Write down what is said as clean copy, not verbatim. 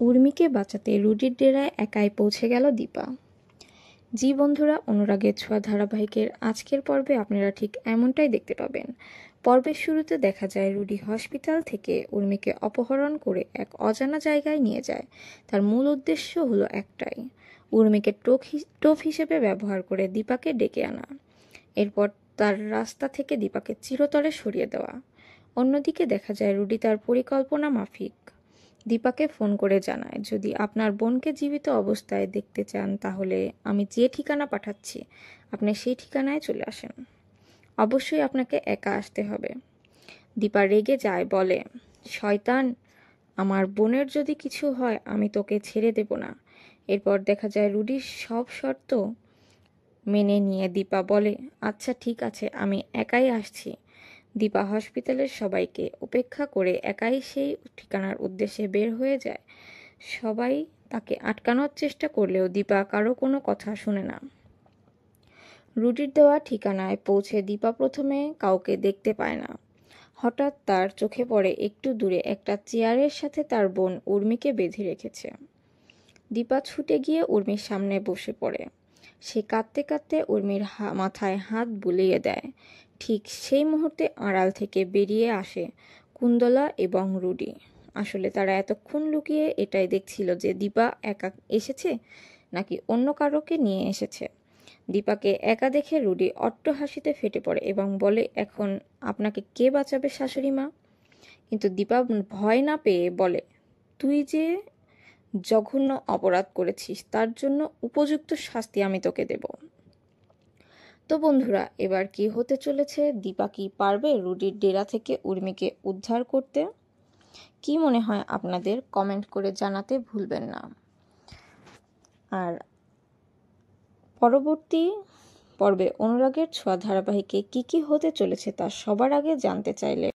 উর্মিকে বাঁচাতে রুডির ডেরায় একাই পৌঁছে গেল দীপা। জি বন্ধুরা, অনুরাগের ছোঁয়া ধারাবাহিকের আজকের পর্বে আপনারা ঠিক এমনটাই দেখতে পাবেন। পর্বের শুরুতে দেখা যায় রুডি হসপিটাল থেকে উর্মিকে অপহরণ করে এক অজানা জায়গায় নিয়ে যায়। তার মূল উদ্দেশ্য হলো একটাই, উর্মিকে টোপ হিসেবে ব্যবহার করে দীপাকে ডেকে আনা, এরপর তার রাস্তা থেকে দীপাকে চিরতরে সরিয়ে দেওয়া। অন্যদিকে দেখা যায় রুডি তার পরিকল্পনা মাফিক দীপাকে ফোন করে জানায়, যদি আপনার বোনকে জীবিত অবস্থায় দেখতে চান তাহলে আমি যে ঠিকানা পাঠাচ্ছি আপনি সেই ঠিকানায় চলে আসেন। অবশ্যই আপনাকে একা আসতে হবে। দীপা রেগে যায়, বলে, শয়তান, আমার বোনের যদি কিছু হয় আমি তোকে ছেড়ে দেব না। এরপর দেখা যায় রুডির সব শর্ত মেনে নিয়ে দীপা বলে, আচ্ছা ঠিক আছে, আমি একাই আসছি। দীপা হসপিটালের সবাইকে উপেক্ষা করে একাই সেই ঠিকানার উদ্দেশ্যে বের হয়ে যায়। সবাই তাকে আটকানোর চেষ্টা করলেও দীপা কারো কোনো কথা শুনে না। রুডির দেওয়া ঠিকানায় পৌঁছে দীপা প্রথমে কাউকে দেখতে পায় না। হঠাৎ তার চোখে পড়ে একটু দূরে একটা চেয়ারের সাথে তার বোন উর্মিকে বেঁধে রেখেছে। দীপা ছুটে গিয়ে উর্মির সামনে বসে পড়ে। সে কাঁদতে কাঁদতে উর্মির মাথায় হাত বুলিয়ে দেয়। ঠিক সেই মুহূর্তে আড়াল থেকে বেরিয়ে আসে কুন্দলা এবং রুডি। আসলে তারা এতক্ষণ লুকিয়ে এটাই দেখছিল যে দীপা একা এসেছে নাকি অন্য কারোকে নিয়ে এসেছে। দীপাকে একা দেখে রুডি অট্ট হাসিতে ফেটে পড়ে এবং বলে, এখন আপনাকে কে বাঁচাবে শাশুড়ি মা? কিন্তু দীপা ভয় না পেয়ে বলে, তুই যে জঘন্য অপরাধ করেছিস তার জন্য উপযুক্ত শাস্তি আমি তোকে দেব। তো বন্ধুরা, এবার কি হতে চলেছে? দীপা কি পারবে রুডির ডেরা থেকে উর্মিকে উদ্ধার করতে? কি মনে হয় আপনাদের? কমেন্ট করে জানাতে ভুলবেন না। আর পরবর্তী পর্বে অনুরাগের ছোঁয়া ধারাবাহিকে কি কি হতে চলেছে তা সবার আগে জানতে চাইলে